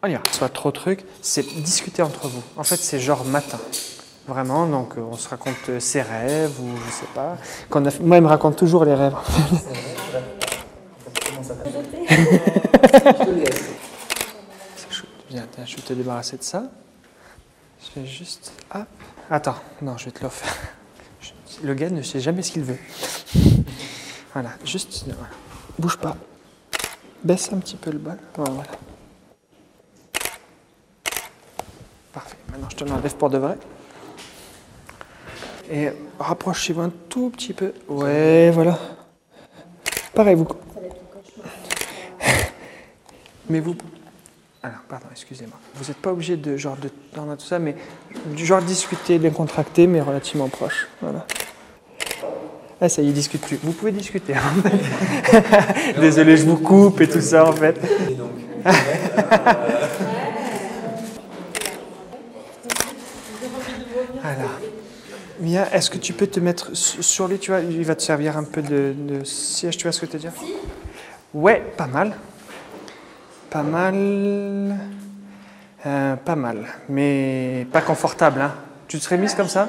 On y va. Soit trop truc, c'est discuter entre vous. En fait, c'est genre matin. Vraiment, donc on se raconte ses rêves ou je sais pas. Moi, il me raconte toujours les rêves. C'est chouette. Viens, je vais te débarrasser de ça. Je vais juste... Hop. Attends, non, je vais te l'offrir. Le gars ne sait jamais ce qu'il veut. Voilà, juste... Voilà. Bouge pas. Baisse un petit peu le bol. Voilà. Parfait. Maintenant, je te l'enlève pour de vrai. Et rapprochez-vous un tout petit peu. Ouais, voilà. Pareil, vous... Mais vous... Alors, pardon, excusez-moi. Vous n'êtes pas obligé de genre de dans tout ça, mais du genre discuter, décontracter, mais relativement proche. Voilà. Ah, ça y est, discute plus. Vous pouvez discuter. Hein. Désolé, je vous coupe et tout ça, en fait. Alors, Mia, est-ce que tu peux te mettre sur lui, tu vois, il va te servir un peu de siège, tu vois ce que je veux te dire? Ouais, pas mal. Pas mal. Pas mal, mais pas confortable. Hein. Tu te serais mise comme ça?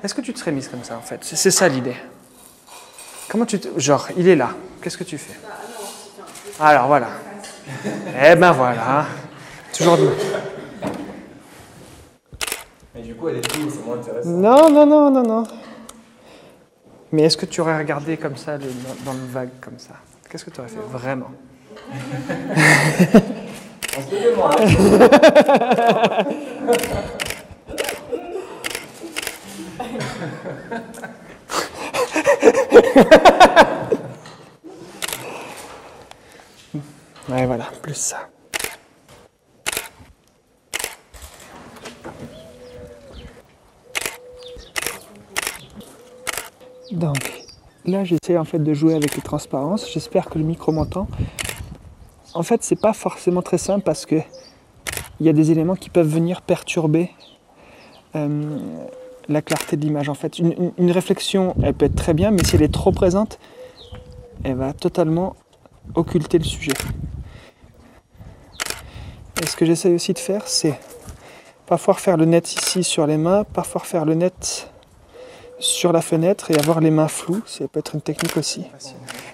Est-ce que tu te serais mise comme ça, en fait? C'est ça l'idée. Comment tu te... Genre, il est là. Qu'est-ce que tu fais? Alors, voilà. Eh ben voilà. Toujours de... Mais du coup, elle est plus, c'est moins intéressant. Non, non, non, non, non. Mais est-ce que tu aurais regardé comme ça, dans le vague, comme ça? Qu'est-ce que tu aurais fait? Vraiment? On se le demande. Ouais, voilà, plus ça. Donc, là, j'essaie en fait de jouer avec les transparences. J'espère que le micro m'entend. En fait, c'est pas forcément très simple parce que il y a des éléments qui peuvent venir perturber la clarté de l'image. En fait, une réflexion, elle peut être très bien, mais si elle est trop présente, elle va totalement occulter le sujet. Et ce que j'essaie aussi de faire, c'est parfois faire le net ici sur les mains, parfois faire le net sur la fenêtre et avoir les mains floues, ça peut être une technique aussi.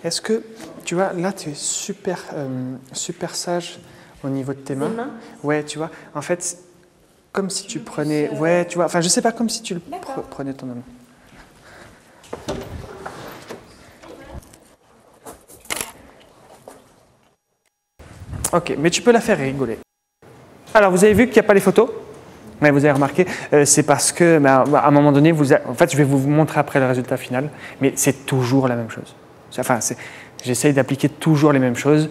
Est-ce que, tu vois, là tu es super, super sage au niveau de tes mains. Ouais, tu vois, en fait, comme si tu prenais, ouais, tu vois, enfin je sais pas, comme si tu prenais ton homme. Ok, mais tu peux la faire rigoler. Alors vous avez vu qu'il n'y a pas les photos? Mais vous avez remarqué, c'est parce que à un moment donné, en fait, je vais vous montrer après le résultat final, mais c'est toujours la même chose. Enfin, j'essaye d'appliquer toujours les mêmes choses,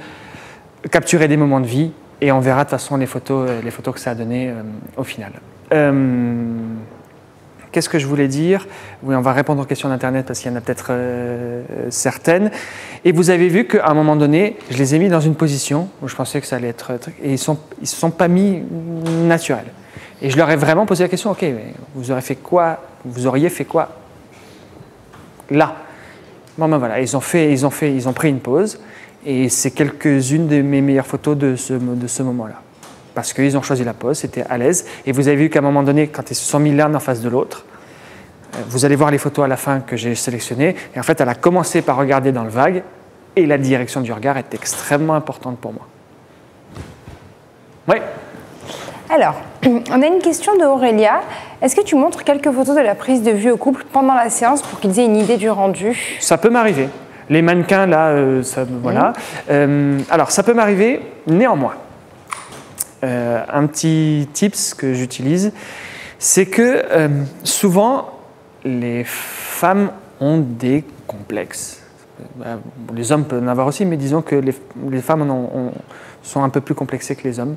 capturer des moments de vie, et on verra de toute façon les photos que ça a donné au final. Qu'est-ce que je voulais dire? Oui, on va répondre aux questions d'Internet parce qu'il y en a peut-être certaines. Et vous avez vu qu'à un moment donné, je les ai mis dans une position où je pensais que ça allait être... Et ils ne se sont pas mis naturels. Et je leur ai vraiment posé la question, ok, mais vous auriez fait quoi là? Bon ben voilà, ils ont pris une pause et c'est quelques-unes de mes meilleures photos de ce moment-là. Parce qu'ils ont choisi la pose, c'était à l'aise. Et vous avez vu qu'à un moment donné, quand ils se sont mis l'un en face de l'autre, vous allez voir les photos à la fin que j'ai sélectionnées. Et en fait, elle a commencé par regarder dans le vague et la direction du regard est extrêmement importante pour moi. Oui. Alors, on a une question de Aurélia. Est-ce que tu montres quelques photos de la prise de vue au couple pendant la séance pour qu'ils aient une idée du rendu? Ça peut m'arriver. Les mannequins, là, ça, voilà. Alors, ça peut m'arriver, néanmoins. Un petit tips que j'utilise, c'est que souvent, les femmes ont des complexes. Les hommes peuvent en avoir aussi, mais disons que les femmes sont un peu plus complexées que les hommes.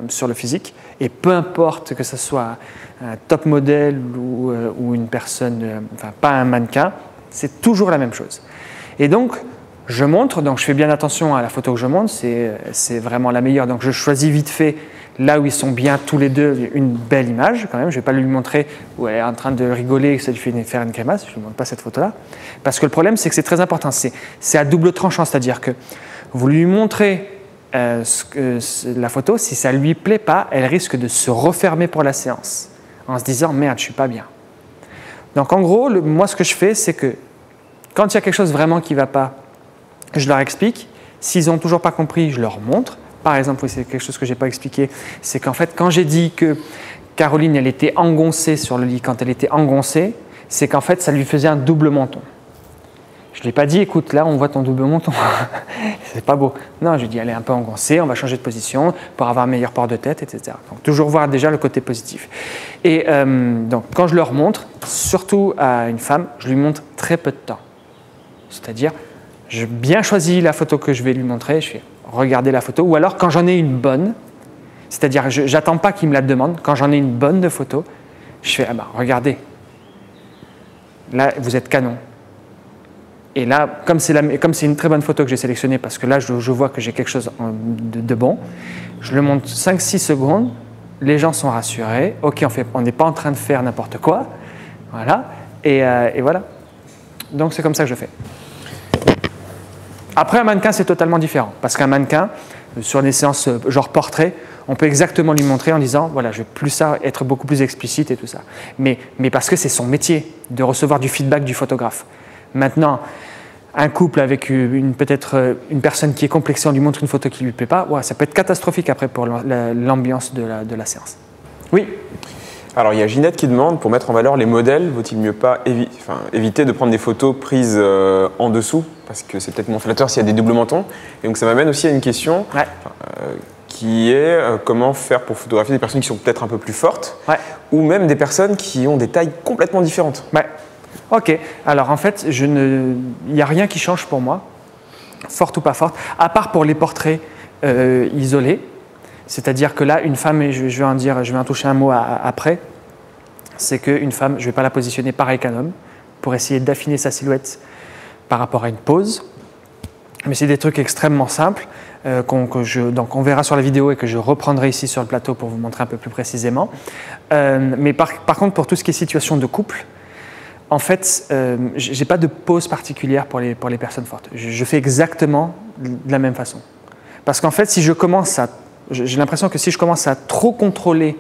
Sur le physique, et peu importe que ce soit un top modèle ou une personne, enfin pas un mannequin, c'est toujours la même chose. Et donc, je montre, donc je fais bien attention à la photo que je montre, c'est vraiment la meilleure, donc je choisis vite fait là où ils sont bien tous les deux, une belle image quand même, je ne vais pas lui montrer où elle est en train de rigoler et que ça lui fait faire une grimace, je ne lui montre pas cette photo-là, parce que le problème c'est que c'est très important, c'est à double tranchant, c'est-à-dire que vous lui montrez la photo, si ça ne lui plaît pas, elle risque de se refermer pour la séance en se disant « merde, je ne suis pas bien ». Donc en gros, moi ce que je fais, c'est que quand il y a quelque chose vraiment qui ne va pas, je leur explique. S'ils n'ont toujours pas compris, je leur montre. Par exemple, c'est quelque chose que je n'ai pas expliqué, c'est qu'en fait, quand j'ai dit que Caroline, elle était engoncée sur le lit, quand elle était engoncée, c'est qu'en fait, ça lui faisait un double menton. Je ne lui ai pas dit, écoute, là, on voit ton double menton. C'est pas beau. Non, je lui ai dit, elle est un peu engoncée, on va changer de position pour avoir un meilleur port de tête, etc. Donc, toujours voir déjà le côté positif. Et donc, quand je leur montre, surtout à une femme, je lui montre très peu de temps. C'est-à-dire, j'ai bien choisi la photo que je vais lui montrer, je fais regarder la photo, ou alors quand j'en ai une bonne, c'est-à-dire, je n'attends pas qu'il me la demande, quand j'en ai une bonne de photo, je fais, ah ben, regardez, là, vous êtes canon. Et là, comme c'est une très bonne photo que j'ai sélectionnée, parce que là, je vois que j'ai quelque chose de bon, je le montre 5-6 secondes, les gens sont rassurés, ok, on n'est pas en train de faire n'importe quoi, voilà, et voilà. Donc, c'est comme ça que je fais. Après, un mannequin, c'est totalement différent, parce qu'un mannequin, sur des séances genre portrait, on peut exactement lui montrer en disant, voilà, je veux plus ça, être beaucoup plus explicite et tout ça. Mais parce que c'est son métier de recevoir du feedback du photographe. Maintenant, un couple avec peut-être une personne qui est complexée, on lui montre une photo qui ne lui plaît pas, ouais, ça peut être catastrophique après pour l'ambiance de la séance. Oui. Alors, il y a Ginette qui demande, pour mettre en valeur les modèles, vaut-il mieux pas éviter de prendre des photos prises en dessous, parce que c'est peut-être moins flatteur s'il y a des doubles mentons. Et donc, ça m'amène aussi à une question qui est comment faire pour photographier des personnes qui sont peut-être un peu plus fortes, ou même des personnes qui ont des tailles complètement différentes. Ouais. Ok, alors en fait, il n'y a rien qui change pour moi, forte ou pas forte, à part pour les portraits isolés. C'est-à-dire que là, une femme, et je vais en toucher un mot après, c'est qu'une femme, je ne vais pas la positionner pareil qu'un homme, pour essayer d'affiner sa silhouette par rapport à une pose. Mais c'est des trucs extrêmement simples, donc on verra sur la vidéo et que je reprendrai ici sur le plateau pour vous montrer un peu plus précisément. Mais par contre, pour tout ce qui est situation de couple, en fait, je n'ai pas de pose particulière pour les personnes fortes. Je fais exactement de la même façon. Parce qu'en fait, j'ai l'impression que si je commence à trop contrôler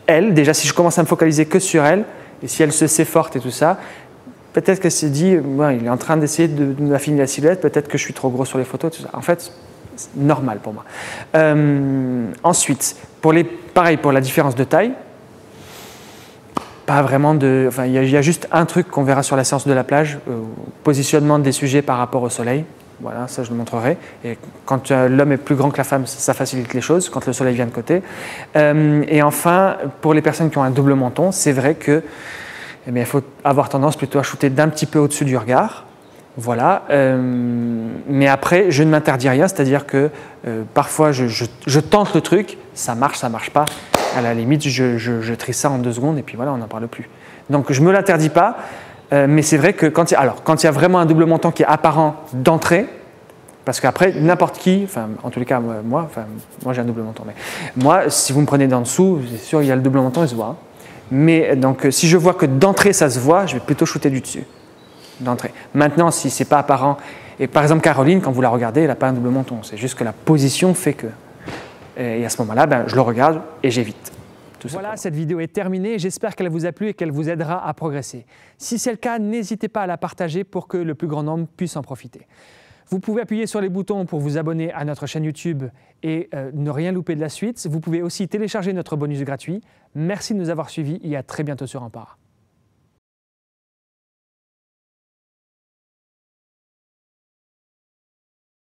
elle, déjà si je commence à me focaliser que sur elle, et si elle se sait forte et tout ça, peut-être qu'elle se dit, il est en train d'essayer d'affiner la silhouette, peut-être que je suis trop gros sur les photos, tout ça. En fait, c'est normal pour moi. Ensuite, pareil pour la différence de taille, pas vraiment il y a juste un truc qu'on verra sur la séance de la plage, positionnement des sujets par rapport au soleil. Voilà, ça je le montrerai. Et quand l'homme est plus grand que la femme, ça facilite les choses, quand le soleil vient de côté. Et enfin, pour les personnes qui ont un double menton, c'est vrai que il faut avoir tendance plutôt à shooter d'un petit peu au-dessus du regard. Voilà. Mais après, je ne m'interdis rien, c'est-à-dire que parfois je tente le truc, ça marche pas. À la limite, je trie ça en 2 secondes et puis voilà, on n'en parle plus. Donc je ne me l'interdis pas. Mais c'est vrai que quand il y a vraiment un double menton qui est apparent d'entrée, parce qu'après, n'importe qui, en tous les cas, moi j'ai un double menton, mais moi, si vous me prenez d'en dessous, c'est sûr, il y a le double menton, il se voit. Mais donc, si je vois que d'entrée, ça se voit, je vais plutôt shooter du dessus, d'entrée. Maintenant, si ce n'est pas apparent, et par exemple, Caroline, quand vous la regardez, elle n'a pas un double menton, c'est juste que la position fait que. Et à ce moment-là, je le regarde et j'évite. Voilà, cette vidéo est terminée. J'espère qu'elle vous a plu et qu'elle vous aidera à progresser. Si c'est le cas, n'hésitez pas à la partager pour que le plus grand nombre puisse en profiter. Vous pouvez appuyer sur les boutons pour vous abonner à notre chaîne YouTube et ne rien louper de la suite. Vous pouvez aussi télécharger notre bonus gratuit. Merci de nous avoir suivis et à très bientôt sur Ampara.